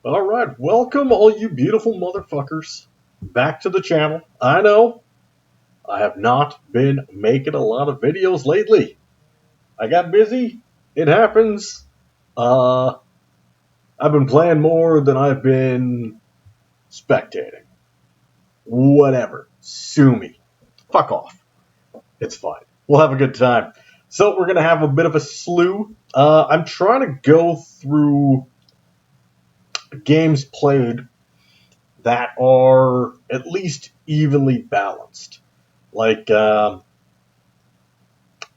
Alright, welcome all you beautiful motherfuckers back to the channel. I know I have not been making a lot of videos lately. I got busy. It happens. I've been playing more than I've been spectating. Whatever. Sue me. Fuck off. It's fine. We'll have a good time. So we're going to have a bit of a slew. I'm trying to go through games played that are at least evenly balanced. Like, I've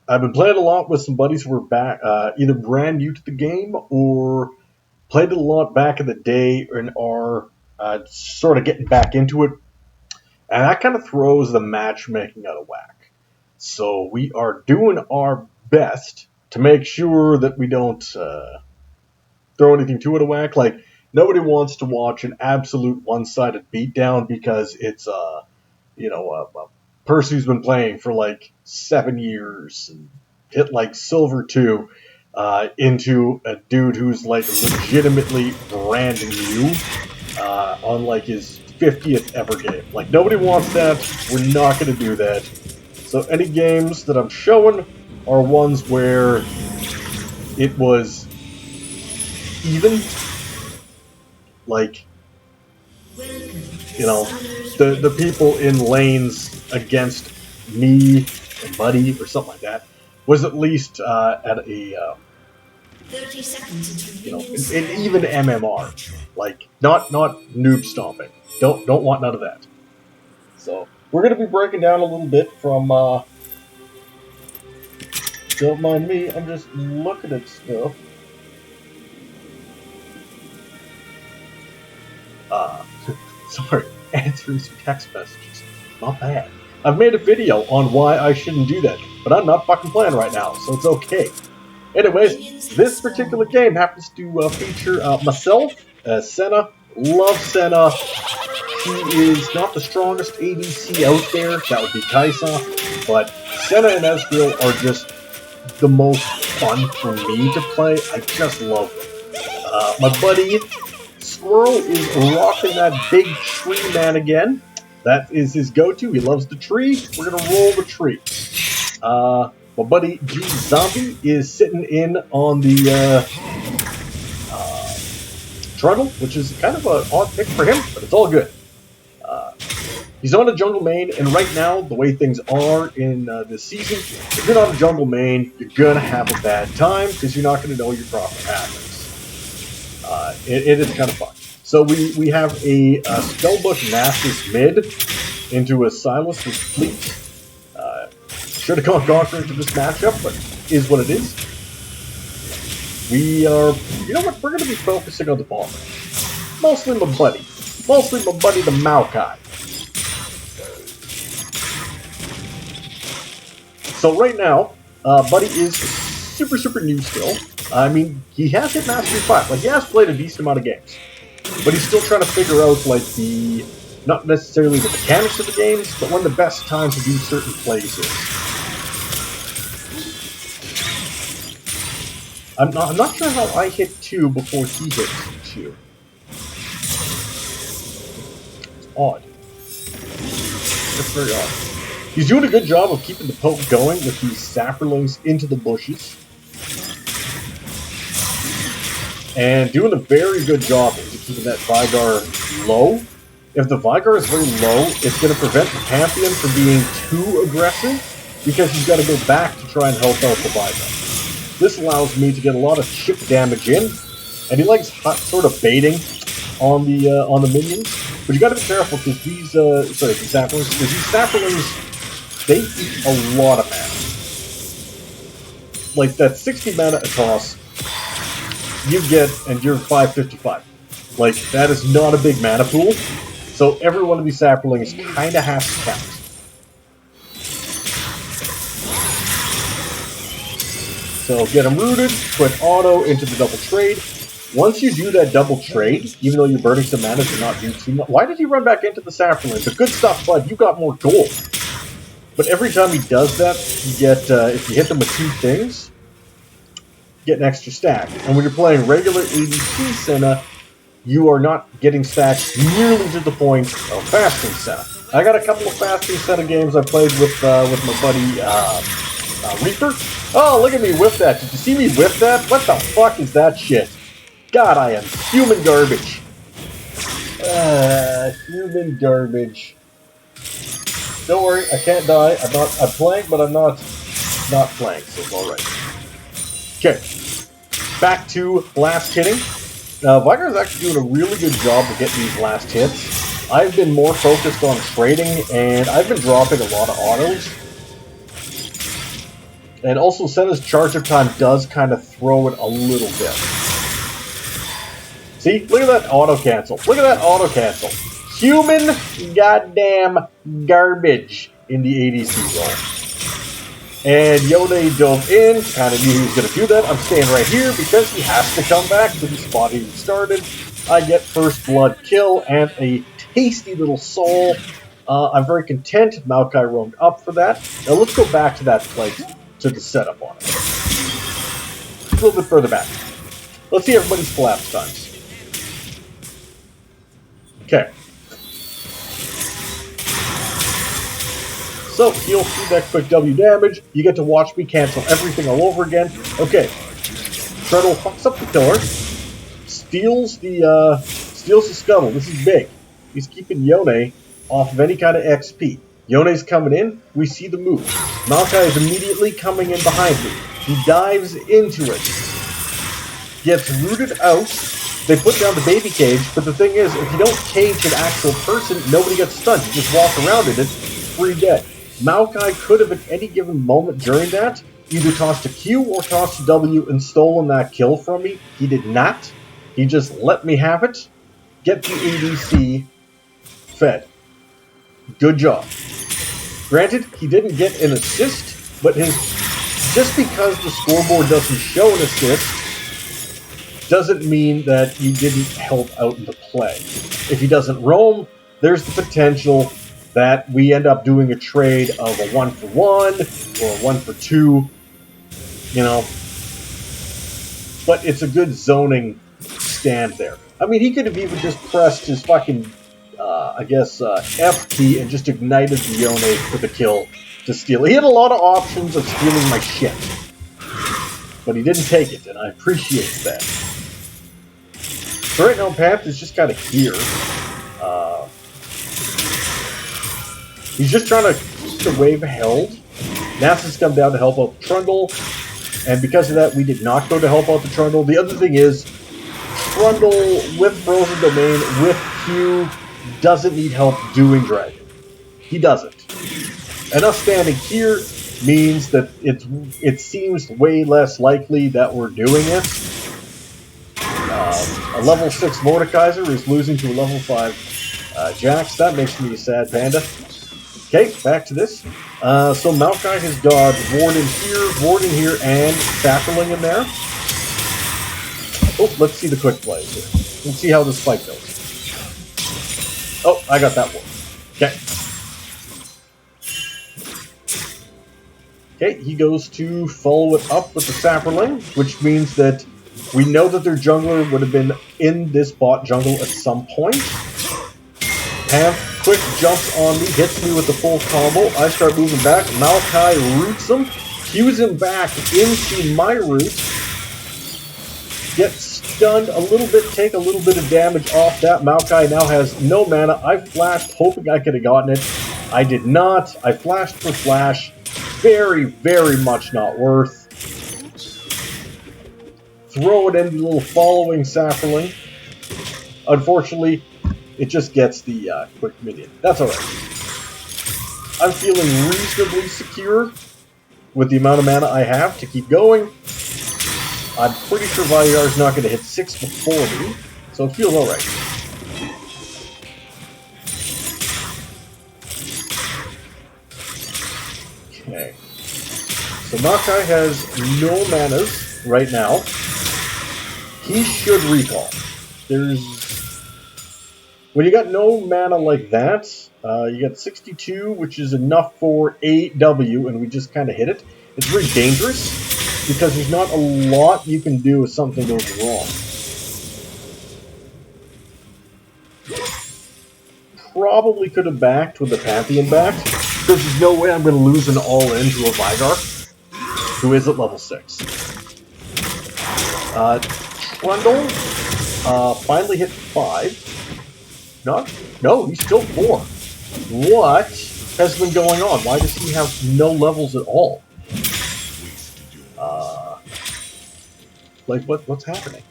been playing a lot with some buddies who were back, either brand new to the game or played it a lot back in the day and are sort of getting back into it. And that kind of throws the matchmaking out of whack. So we are doing our best to make sure that we don't throw anything too out of whack. Like, nobody wants to watch an absolute one-sided beatdown because it's a person who's been playing for like 7 years and hit like Silver 2 into a dude who's like legitimately branding you on like his 50th ever game. Like, nobody wants that. We're not going to do that. So any games that I'm showing are ones where it was even. Like, you know, the people in lanes against me and Buddy or something like that was at least at a 30 seconds an even MMR, like not noob stomping. Don't want none of that. So we're gonna be breaking down a little bit from. Don't mind me. I'm just looking at stuff. Sorry, answering some text messages. Not bad. I've made a video on why I shouldn't do that, but I'm not fucking playing right now, so it's okay. Anyways, this particular game happens to feature myself, Senna. Love Senna. He is not the strongest ADC out there. That would be Kaisa. But Senna and Ezreal are just the most fun for me to play. I just love them. My buddy Squirrel is rocking that big tree man again. That is his go-to. He loves the tree. We're going to roll the tree. My buddy GZombie is sitting in on the trundle, which is kind of an odd pick for him, but it's all good. He's on a jungle main, and right now, the way things are in this season, if you're not a jungle main, you're going to have a bad time because you're not going to know your proper patterns. It is kind of fun. So we have a Spellbook Nasus mid into a Silas with Fleet. Should have gone Gawker into this matchup, but is what it is. We are, you know what, we're going to be focusing on the ball. Mostly my buddy the Maokai. So right now, Buddy is super new still. I mean, he has hit Mastery 5. Like, he has played a decent amount of games. But he's still trying to figure out, like, not necessarily the mechanics of the games, but when the best time to do certain plays is. I'm not sure how I hit 2 before he hit 2. It's odd. That's very odd. He's doing a good job of keeping the poke going with these saplings into the bushes. And doing a very good job of keeping that Viegar low. If the Viegar is very low, it's going to prevent the Pantheon from being too aggressive, because he's got to go back to try and help out the Viegar. This allows me to get a lot of chip damage in, and he likes sort of baiting on the minions. But you got to be careful because these saplings, they eat a lot of mana. Like that 60 mana a toss. You get, and you're 555. Like, that is not a big mana pool, so every one of these saplings kind of has to count. So get them rooted, quick auto into the double trade. Once you do that double trade, even though you're burning some mana to not do too much. Why did he run back into the saplings? The good stuff, bud, you got more gold. But every time he does that, you get, if you hit them with 2 things, get an extra stack. And when you're playing regular ADC Senna, you are not getting stacks nearly to the point of fasting Senna. I got a couple of fasting Senna games I played with my buddy Reaper. Oh, look at me whip that. Did you see me whip that? What the fuck is that shit? God, I am human garbage. Human garbage. Don't worry, I can't die. I'm playing, but I'm not playing, so it's alright. Okay. Back to last hitting. Viegar is actually doing a really good job of getting these last hits. I've been more focused on trading, and I've been dropping a lot of autos. And also, Senna's charge-up time does kind of throw it a little bit. See? Look at that auto-cancel. Look at that auto-cancel. Human goddamn garbage in the ADC role. And Yone dove in, kind of knew he was going to do that. I'm staying right here because he has to come back to the spot he started. I get first blood kill and a tasty little soul. I'm very content. Maokai roamed up for that. Now let's go back to that plate, to the setup on it. A little bit further back. Let's see everybody's collapse times. Okay. So, heal through that quick W damage. You get to watch me cancel everything all over again. Okay. Turtle fucks up the pillar. Steals the scuttle. This is big. He's keeping Yone off of any kind of XP. Yone's coming in. We see the move. Maokai is immediately coming in behind me. He dives into it. Gets rooted out. They put down the baby cage, but the thing is, if you don't cage an actual person, nobody gets stunned. You just walk around in it, free dead. Maokai could have, at any given moment during that, either tossed a Q or tossed a W and stolen that kill from me. He did not. He just let me have it. Get the ADC fed. Good job. Granted, he didn't get an assist, but just because the scoreboard doesn't show an assist doesn't mean that you didn't help out in the play. If he doesn't roam, there's the potential that we end up doing a trade of a 1-for-1 or a 1-for-2, you know. But it's a good zoning stand there. I mean, he could have even just pressed his fucking, F key and just ignited the Yone for the kill to steal. He had a lot of options of stealing my shit. But he didn't take it, and I appreciate that. So right now, Path is just kind of here. He's just trying to keep the wave held. Nasus come down to help out the Trundle, and because of that, we did not go to help out the Trundle. The other thing is, Trundle with Frozen Domain, with Q, doesn't need help doing Dragon. He doesn't. And us standing here means that it seems way less likely that we're doing it. A level 6 Mordekaiser is losing to a level 5 Jax. That makes me a sad panda. Okay, back to this. So Maokai has got Warden here, and Sapling in there. Oh, let's see the quick plays here. Let's see how this fight goes. Oh, I got that one. Okay. Okay, he goes to follow it up with the Sapling, which means that we know that their jungler would have been in this bot jungle at some point. Pam quick jumps on me, hits me with the full combo. I start moving back. Maokai roots him, cues him back into my root. Gets stunned a little bit, take a little bit of damage off that. Maokai now has no mana. I flashed, hoping I could have gotten it. I did not. I flashed for flash. Very, very much not worth. Throw it in the little following Sapling. Unfortunately, it just gets the quick minion. That's alright. I'm feeling reasonably secure with the amount of mana I have to keep going. I'm pretty sure Viegar's not going to hit 6 before me, so it feels alright. Okay. So Maokai has no manas right now. He should recall. When you got no mana like that, you got 62, which is enough for a W, and we just kind of hit it. It's very dangerous, because there's not a lot you can do if something goes wrong. probably could have backed with the Pantheon backed, because there's no way I'm going to lose an all-in to a Viegar, who is at level 6. Trundle finally hit 5. No, he's still 4. What has been going on? Why does he have no levels at all? Like, what's happening?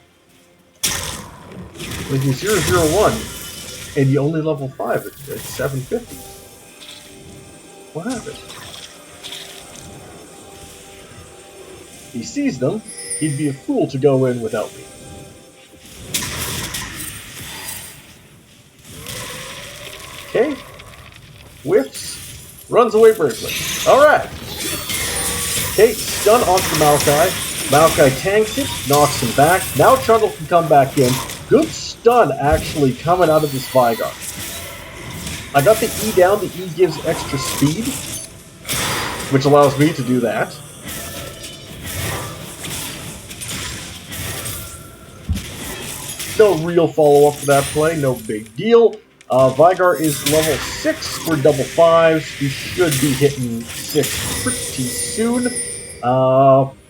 Like, you're 001, and you only level 5 at 750. What happened? He sees them. He'd be a fool to go in without me. Okay. Whiffs. Runs away bravely. Alright. Okay, stun onto the Maokai. Maokai tanks it, knocks him back. Now Trundle can come back in. Good stun, actually, coming out of this Viegar. I got the E down. The E gives extra speed, which allows me to do that. No real follow-up for that play. No big deal. Viegar is level 6 for double 5s. He should be hitting 6 pretty soon.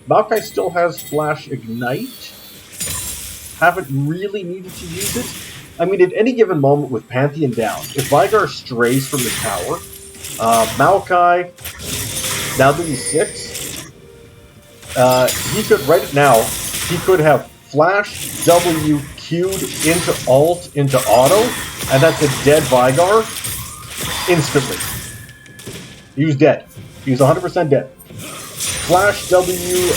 Maokai still has Flash Ignite. Haven't really needed to use it. I mean, at any given moment with Pantheon down, if Viegar strays from the tower, Maokai, now that he's 6, he could, right now, he could have Flash W Q'd into alt, into auto, and that's a dead Viegar instantly. He was dead. He was 100% dead. Flash W,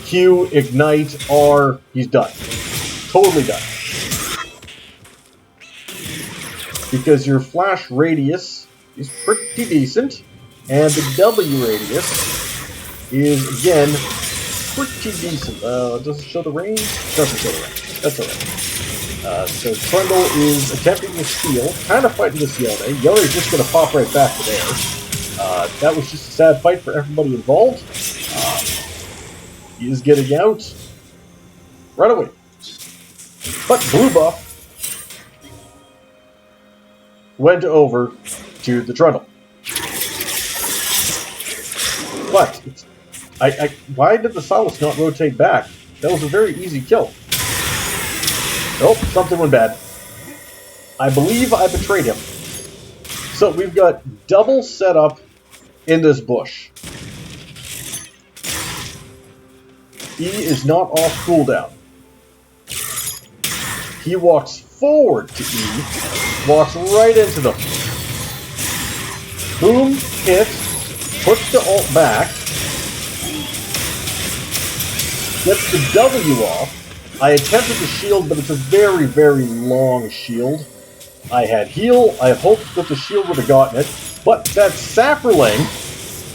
Q, Ignite, R, he's done. Totally done. Because your Flash radius is pretty decent, and the W radius is, again, pretty decent. Does it show the range? Doesn't show the range. That's alright. So Trundle is attempting to steal, kind of fighting this Yone. Yone is just going to pop right back to there. That was just a sad fight for everybody involved. He is getting out. Right away. But blue buff went over to the Trundle. But why did the Salas not rotate back? That was a very easy kill. Oh, something went bad. I believe I betrayed him. So we've got double setup in this bush. E is not off cooldown. He walks forward to E, walks right into them. Boom, hit, puts the ult back, gets the W off. I attempted to shield, but it's a very, very long shield. I had heal. I had hoped that the shield would have gotten it, but that sapling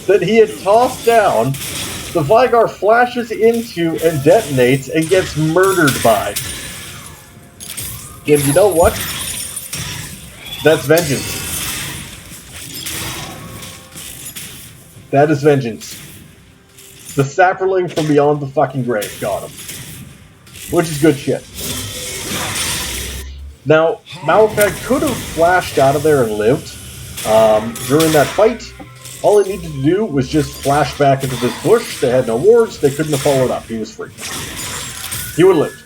that he had tossed down, the Viegar flashes into and detonates and gets murdered by. And you know what? That's vengeance. That is vengeance. The sapling from beyond the fucking grave got him. Which is good shit. Now, Maokai could have flashed out of there and lived. During that fight, all he needed to do was just flash back into this bush. They had no wards. They couldn't have followed up. He was free. He would have lived.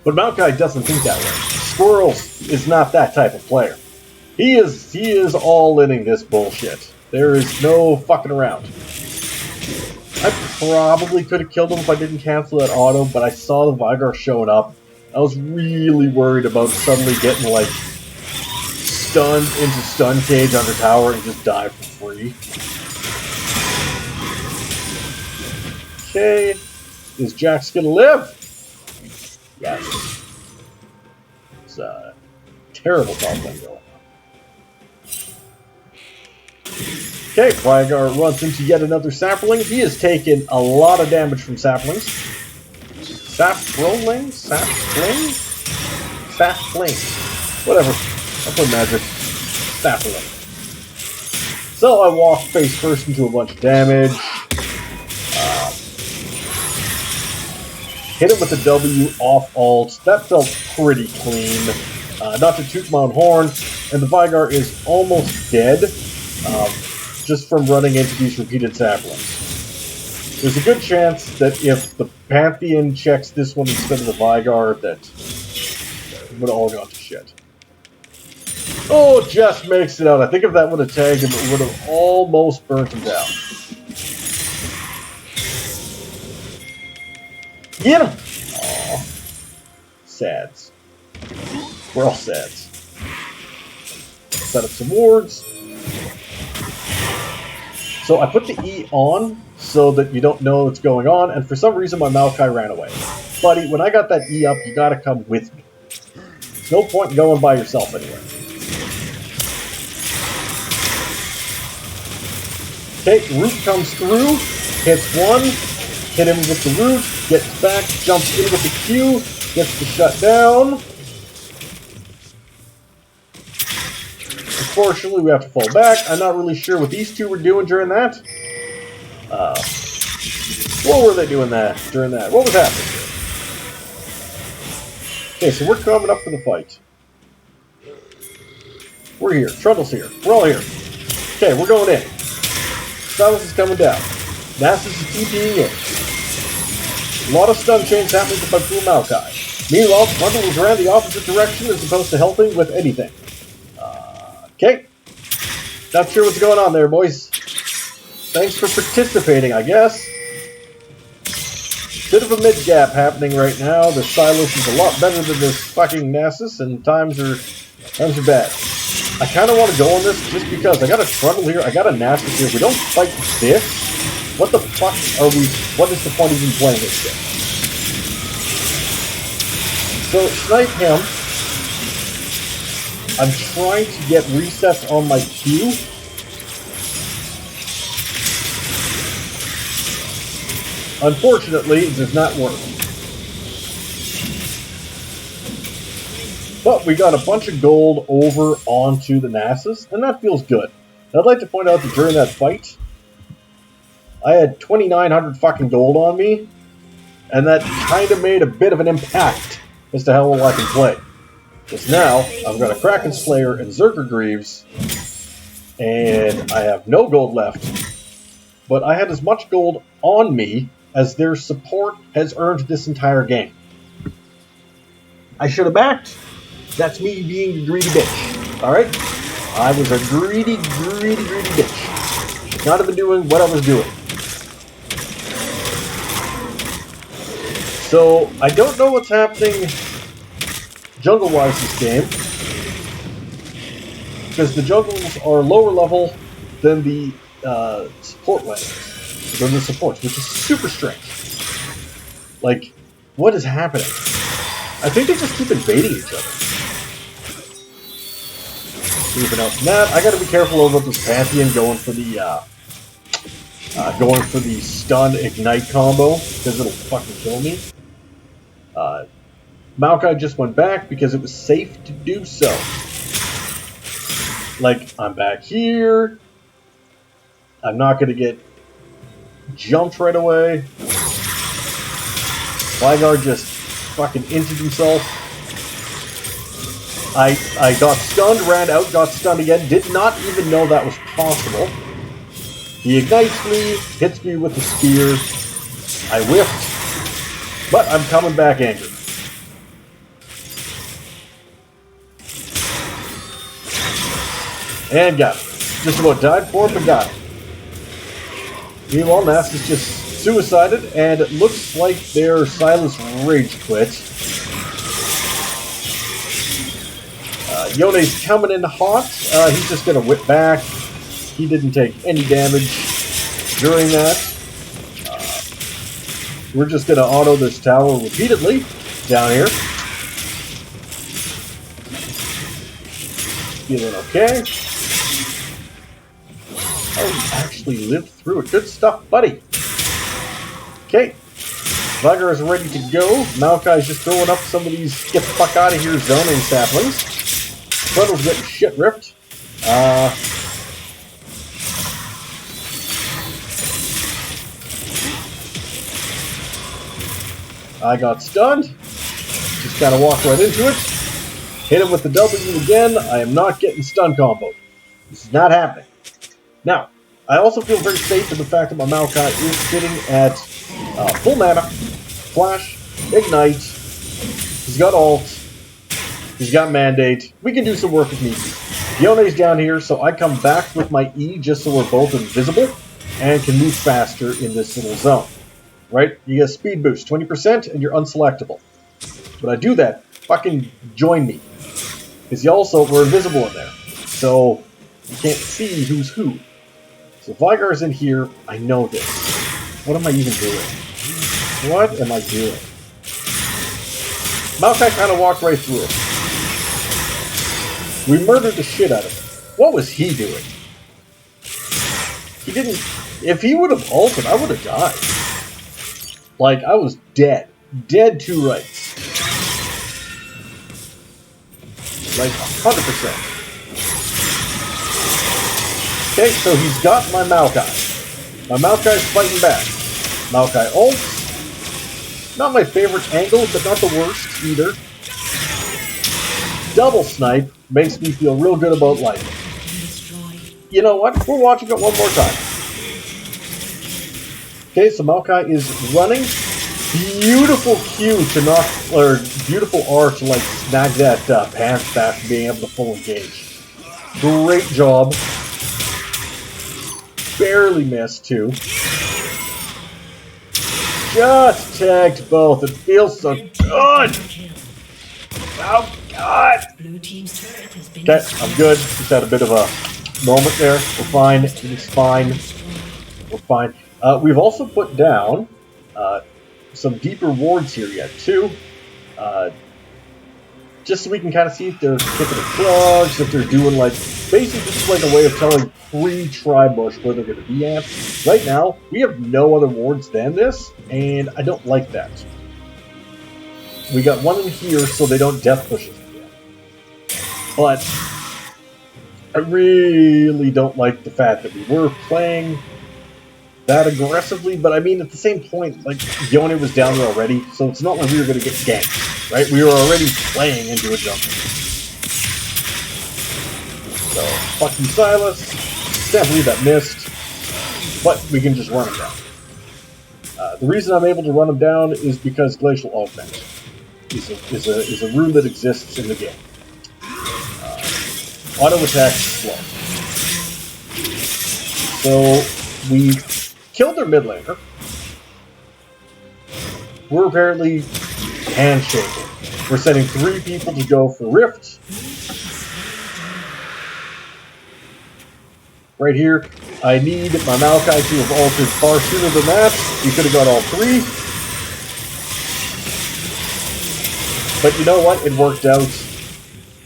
But Maokai doesn't think that way. Squirrel is not that type of player. He is all-inning this bullshit. There is no fucking around. I probably could have killed him if I didn't cancel that auto, but I saw the Viegar showing up. I was really worried about suddenly getting, like, stunned into stun cage under tower and just die for free. Okay. Is Jax gonna live? Yes. It's a terrible top lane going on. Okay, Viegar runs into yet another sapling. He has taken a lot of damage from saplings. Sapling? Sapling? Sapling. Whatever. I'll put magic. Sapling. So I walk face first into a bunch of damage. Hit him with the W off alt. That felt pretty clean. Not to toot my own horn, and the Viegar is almost dead just from running into these repeated saplings. There's a good chance that if the Pantheon checks this one instead of the Viegar, that it would have all gone to shit. Oh, just makes it out. I think if that would have tagged him, it would have almost burnt him down. Get him! Aww. Sads. We're all sads. Set up some wards. So I put the E on so that you don't know what's going on, and for some reason my Maokai ran away. Buddy, when I got that E up, you gotta come with me. There's no point in going by yourself anywhere. Okay, root comes through, hits one, hit him with the root, gets back, jumps in with the Q, gets the shut down. Unfortunately, we have to fall back. I'm not really sure what these two were doing during that. What were they doing during that? What was happening here? Okay, so we're coming up for the fight. We're here. Trundle's here. We're all here. Okay, we're going in. Nasus is coming down. Nasus is TPing in. A lot of stun chains happening with my poor Maokai. Meanwhile, Trundle was around the opposite direction as opposed to helping with anything. Okay. Not sure what's going on there, boys. Thanks for participating, I guess. Bit of a mid-gap happening right now. The Silas is a lot better than this fucking Nasus, and times are bad. I kind of want to go on this just because I got a Trundle here, I got a Nasus here. If we don't fight this, what the fuck are we... What is the point of even playing this shit? So, snipe him. I'm trying to get resets on my Q. Unfortunately, it does not work. But we got a bunch of gold over onto the Nasus, and that feels good. And I'd like to point out that during that fight, I had 2,900 fucking gold on me, and that kind of made a bit of an impact as to how well I can play. Because now, I've got a Kraken Slayer and Zerker Greaves, and I have no gold left. But I had as much gold on me as their support has earned this entire game. I should have backed. That's me being a greedy bitch. Alright? I was a greedy bitch. Not even doing what I was doing. So, I don't know what's happening jungle-wise this game, because the jungles are lower level than the support lanes, than the supports, which is super strange. Like, what is happening? I think they just keep invading each other. Moving out from that, I gotta be careful over this Pantheon going for the stun ignite combo, because it'll fucking kill me. Maokai just went back because it was safe to do so. Like, I'm back here. I'm not going to get jumped right away. Viegar just fucking injured himself. I got stunned, ran out, got stunned again. Did not even know that was possible. He ignites me, hits me with the spear. I whiffed. But I'm coming back angry. And got it. Just about died for it, but got it. Meanwhile, Nasus just suicided, and it looks like their Silas rage quit. Yone's coming in hot. He's just going to whip back. He didn't take any damage during that. We're just going to auto this tower repeatedly down here. Feeling okay. Oh, you actually lived through it. Good stuff, buddy. Okay. Viegar is ready to go. Maokai's just throwing up some of these get the fuck out of here zoning saplings. Trundle's getting shit ripped. I got stunned. Just kind of walked right into it. Hit him with the W again. I am not getting stun combo. This is not happening. Now, I also feel very safe in the fact that my Maokai is sitting at full mana, flash, ignite. He's got ult. He's got mandate. We can do some work if need be. Yone's down here, so I come back with my E just so we're both invisible and can move faster in this little zone. Right? You get a speed boost, 20%, and you're unselectable. But I do that, fucking join me. Because you also were invisible in there. So you can't see who's who. So Viegar's in here. I know this. What am I even doing? What am I doing? Maokai kind of walked right through it. We murdered the shit out of him. What was he doing? He didn't... If he would have ulted, I would have died. Like, I was dead. Dead to rights. Like, 100%. Okay, so he's got my Maokai. My Maokai's fighting back. Maokai ults. Not my favorite angle, but not the worst either. Double snipe makes me feel real good about life. You know what? We're watching it one more time. Okay, so Maokai is running. Beautiful Q to knock, or beautiful R to like snag that pants back from being able to full engage. Great job. Barely missed too. Just tagged both. It feels so good. Oh God. Okay, I'm good. Just had a bit of a moment there. We're fine. It's fine. We're fine. We've also put down some deeper wards here yet too. Just so we can kind of see if they're kicking the frogs, if they're doing like, basically just like a way of telling pre-Tribush where they're going to be at. Right now, we have no other wards than this, and I don't like that. We got one in here so they don't death push us again. But I really don't like the fact that we were playing that aggressively, but I mean, at the same point, like, Yone was down there already, so it's not like we were going to get ganked, right? We were already playing into a jungle. So, fuck you, Silas. Can't believe that missed, but we can just run him down. The reason I'm able to run him down is because Glacial Augment is a rune that exists in the game. Auto attack slow. So, we killed their mid laner. We're apparently handshaking. We're sending 3 people to go for Rift. Right here, I need my Maokai to have altered far sooner than that. We could have got all 3. But you know what? It worked out.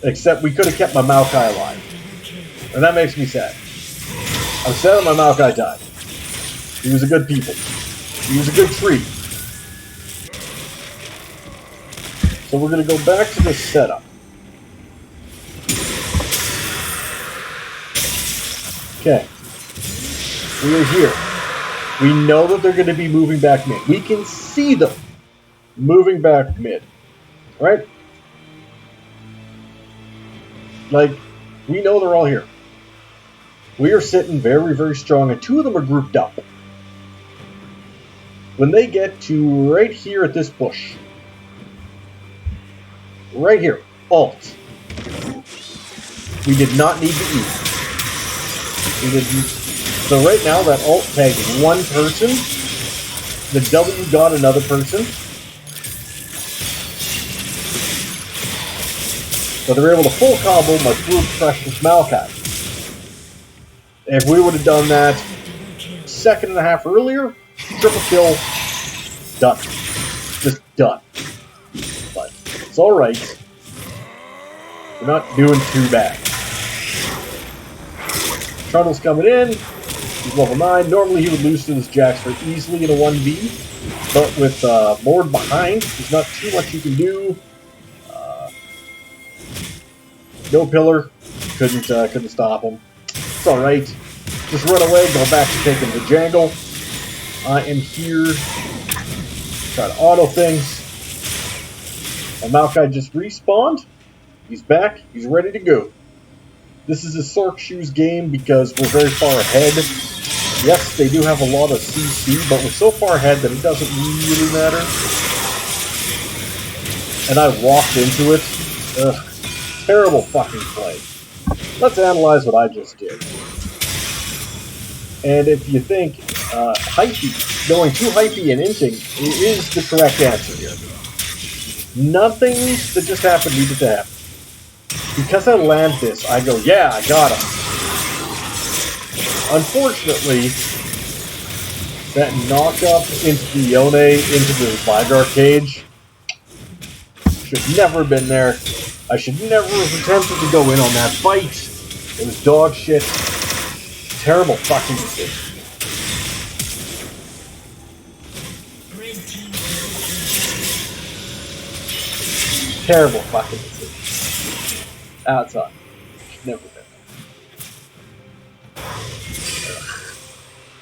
Except we could have kept my Maokai alive. And that makes me sad. I'm sad that my Maokai died. He was a good people. He was a good tree. So we're going to go back to this setup. Okay. We are here. We know that they're going to be moving back mid. We can see them moving back mid. Right? Like, we know they're all here. We are sitting very, very strong, and 2 of them are grouped up. When they get to right here at this bush, right here, ult. We did not need to eat. We didn't. So right now, that ult tagged 1 person. The W got another person. But they were able to full combo my poor precious Maokai. If we would have done that 1.5 seconds earlier, triple kill, done. Just done. But it's alright. We're not doing too bad. Trundle's coming in. He's level 9. Normally he would lose to this Jaxter easily in a 1v. But with Lord behind, there's not too much you can do. No pillar. Couldn't stop him. It's alright. Just run away, go back to taking the jangle. I am here. Try to auto things. And Maokai just respawned. He's back. He's ready to go. This is a Sark Shoes game because we're very far ahead. Yes, they do have a lot of CC, but we're so far ahead that it doesn't really matter. And I walked into it. Ugh, terrible fucking play. Let's analyze what I just did. And if you think hypey, going too hypey and inting is the correct answer here. Nothing that just happened needed to happen. Because I land this, I go, yeah, I got him. Unfortunately, that knock up into the Yone, into the Viegar cage, should never have been there. I should never have attempted to go in on that fight. It was dog shit. Terrible fucking decision. Terrible fucking decision. Outside. Should never have been there.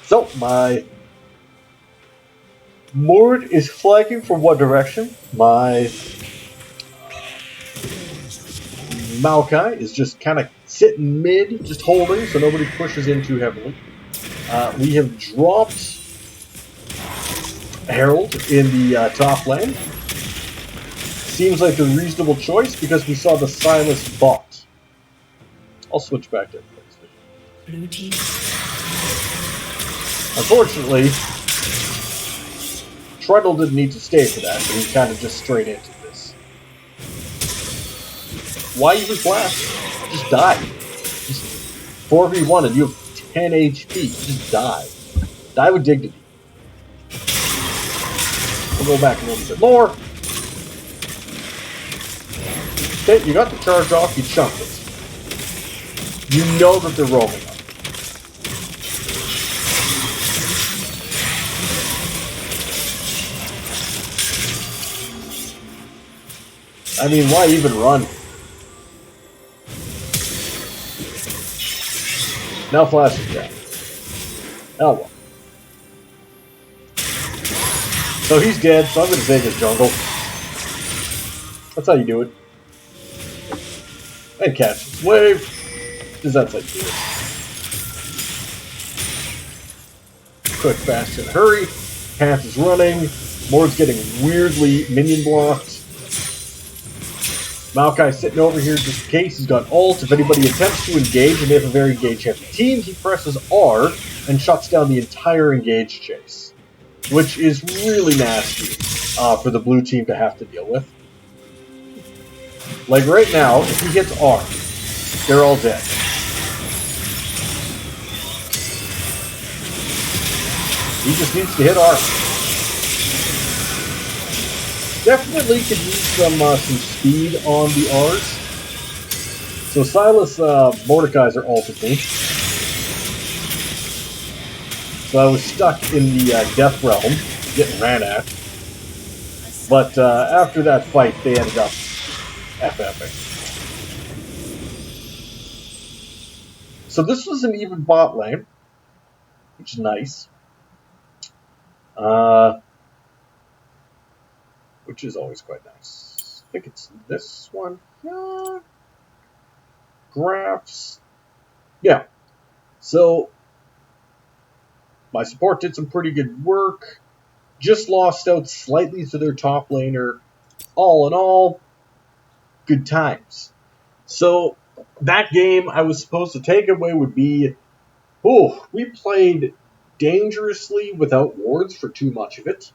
So, my Mord is flanking from one direction. My Maokai is just kind of sitting mid, just holding so nobody pushes in too heavily. We have dropped Herald in the top lane. Seems like a reasonable choice because we saw the Silas bot. I'll switch back to Blue team. Unfortunately, Treadle didn't need to stay for that, but he kind of just straight into this. Why even flash? Just die. Just 4v1 and you have 10 HP. Just die. Die with dignity. We'll go back a little bit more. Okay, you got the charge off, you chunked it. You know that they're roaming up. I mean, why even run? Now Flash is down. Oh well. So he's dead, so I'm going to take his jungle. That's how you do it. And catch his wave. Because that's how you do it. Quick, fast, and hurry. Path is running. Mord's getting weirdly minion blocked. Maokai's sitting over here just in case. He's got ult. If anybody attempts to engage, and they have a very engage-heavy team, he presses R and shuts down the entire engage chase. Which is really nasty for the blue team to have to deal with. Like right now, if he hits R, they're all dead. He just needs to hit R. Definitely could use some speed on the R's. So Silas Mordekaiser ulted me. So I was stuck in the Death Realm, getting ran at. But after that fight, they ended up FFing. So this was an even bot lane, which is nice. Which is always quite nice. I think it's this one. Graphs. Yeah. So my support did some pretty good work. Just lost out slightly to their top laner. All in all, good times. So that game I was supposed to take away would be, we played dangerously without wards for too much of it.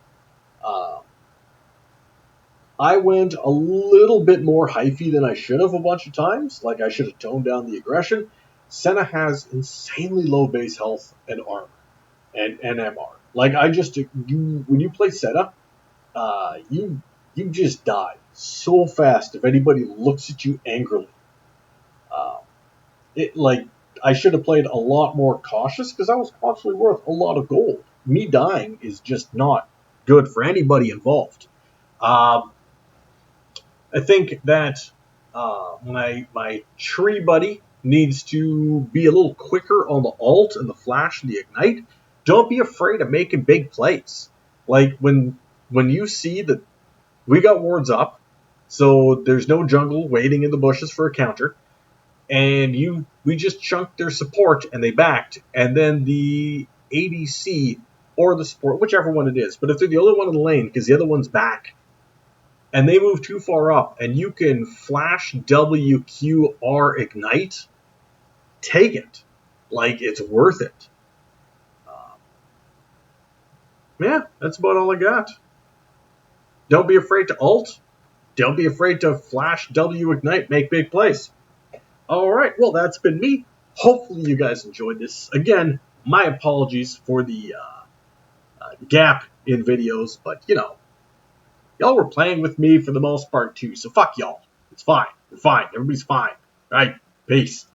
I went a little bit more hyphy than I should have a bunch of times. Like, I should have toned down the aggression. Senna has insanely low base health and armor and MR. Like, when you play Senna, you just die so fast if anybody looks at you angrily. I should have played a lot more cautious because I was constantly worth a lot of gold. Me dying is just not good for anybody involved. I think that my tree buddy needs to be a little quicker on the ult and the flash and the ignite. Don't be afraid of making big plays. Like when you see that we got wards up, So there's no jungle waiting in the bushes for a counter. And we just chunked their support and they backed. And then the ADC or the support, whichever one it is, but if they're the only one in the lane because the other one's back, and they move too far up, and you can flash WQR ignite, take it. Like, it's worth it. Yeah, that's about all I got. Don't be afraid to ult. Don't be afraid to flash W ignite, make big plays. All right, well, that's been me. Hopefully you guys enjoyed this. Again, my apologies for the gap in videos, but, you know, y'all were playing with me for the most part, too, so fuck y'all. It's fine. We're fine. Everybody's fine. All right, peace.